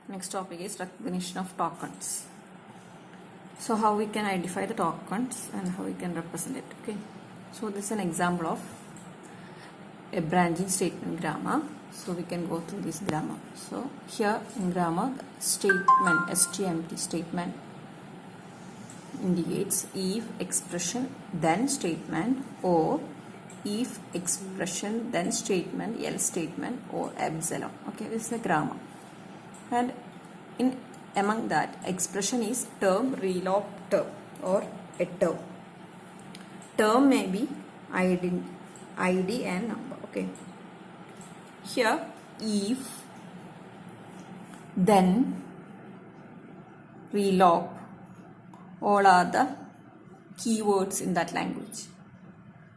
Next topic is recognition of tokens. So how we can identify the tokens and how we can represent it. Okay. So this is an example of a branching statement grammar. So we can go through this grammar. So here in grammar, the statement, STMT statement indicates if expression then statement, or if expression then statement, else statement, or epsilon. Okay, this is the grammar. And in among that, expression is term, reloc term, or a term. Term may be ID and number. Okay. Here, if, then, reloc, all are the keywords in that language.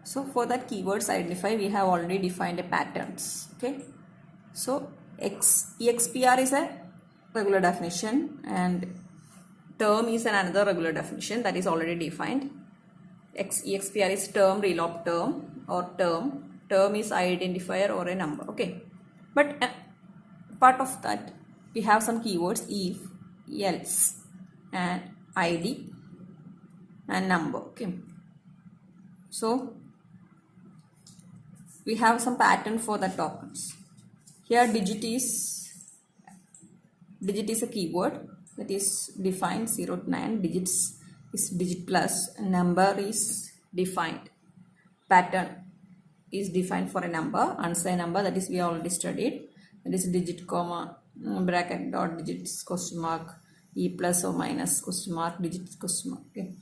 So for that keywords identify, we have already defined a patterns. Okay. So EXPR is a regular definition and term is another regular definition that is already defined. EXPR is term, reloc term, or term. Term is identifier or a number. Okay. But part of that, we have some keywords if, else, and ID and number. Okay. So we have some pattern for the tokens. Here digit is a keyword that is defined 0 to 9. Digits is digit plus, number is defined. Pattern is defined for a number, unsigned number, that is we already studied. That is digit, comma, bracket, dot, digits, question mark, e plus or minus, question mark, digits, question mark. Okay.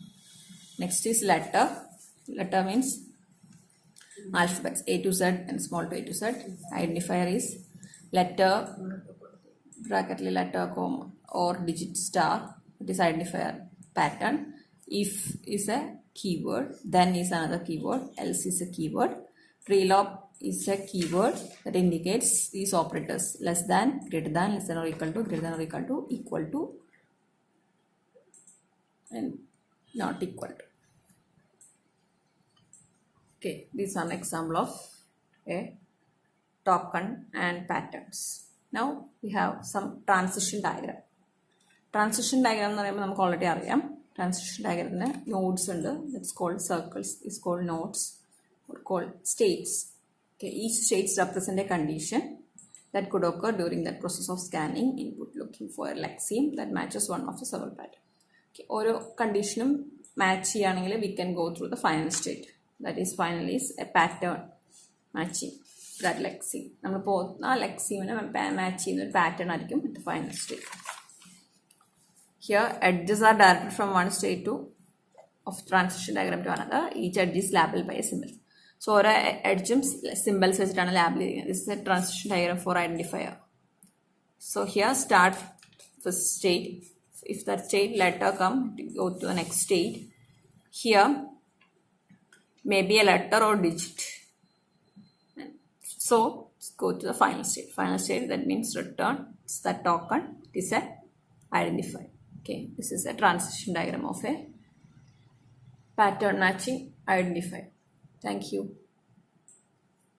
Next is letter. Letter means alphabets A to Z and small to A to Z. Identifier is letter, bracket, letter, comma, or digit star. That is identifier. Pattern. If is a keyword, then is another keyword, else is a keyword. Reloc is a keyword that indicates these operators: less than, greater than, less than or equal to, greater than or equal to, and not equal to. Okay, these are an example of a token and patterns. Now we have some transition diagram. Transition diagram എന്ന് പറയുമ്പോൾ നമുക്ക് already അറിയാം. Transition diagram nodes ഉണ്ട്. It's called circles. It's called nodes or called states. Okay, each states represent a condition that could occur during that process of scanning input, looking for a lexeme that matches one of the several patterns. Okay, ഓരോ കണ്ടീഷനും match ചെയ്യുകയാണെങ്കിൽ we can go through the final state. That is final is a pattern matching that lexeme. നമ്മൾ പോകുന്ന lexeme match ചെയ്യുന്ന ഒരു pattern ആയിരിക്കും the final state. Here edges are directed from one state to of transition diagram to another. Each edge is labeled by a symbol. So ഓരോ edgeും symbols വെച്ചിട്ടാണ് label ചെയ്യുന്നത്. This is a transition diagram for identifier. So here start first state. If that state letter come, go to the next state. Here maybe a letter or digit. So go to the final state. Final state, that means return. It's the token. It is a identifier. Okay, this is a transition diagram of a pattern matching identifier. Thank you.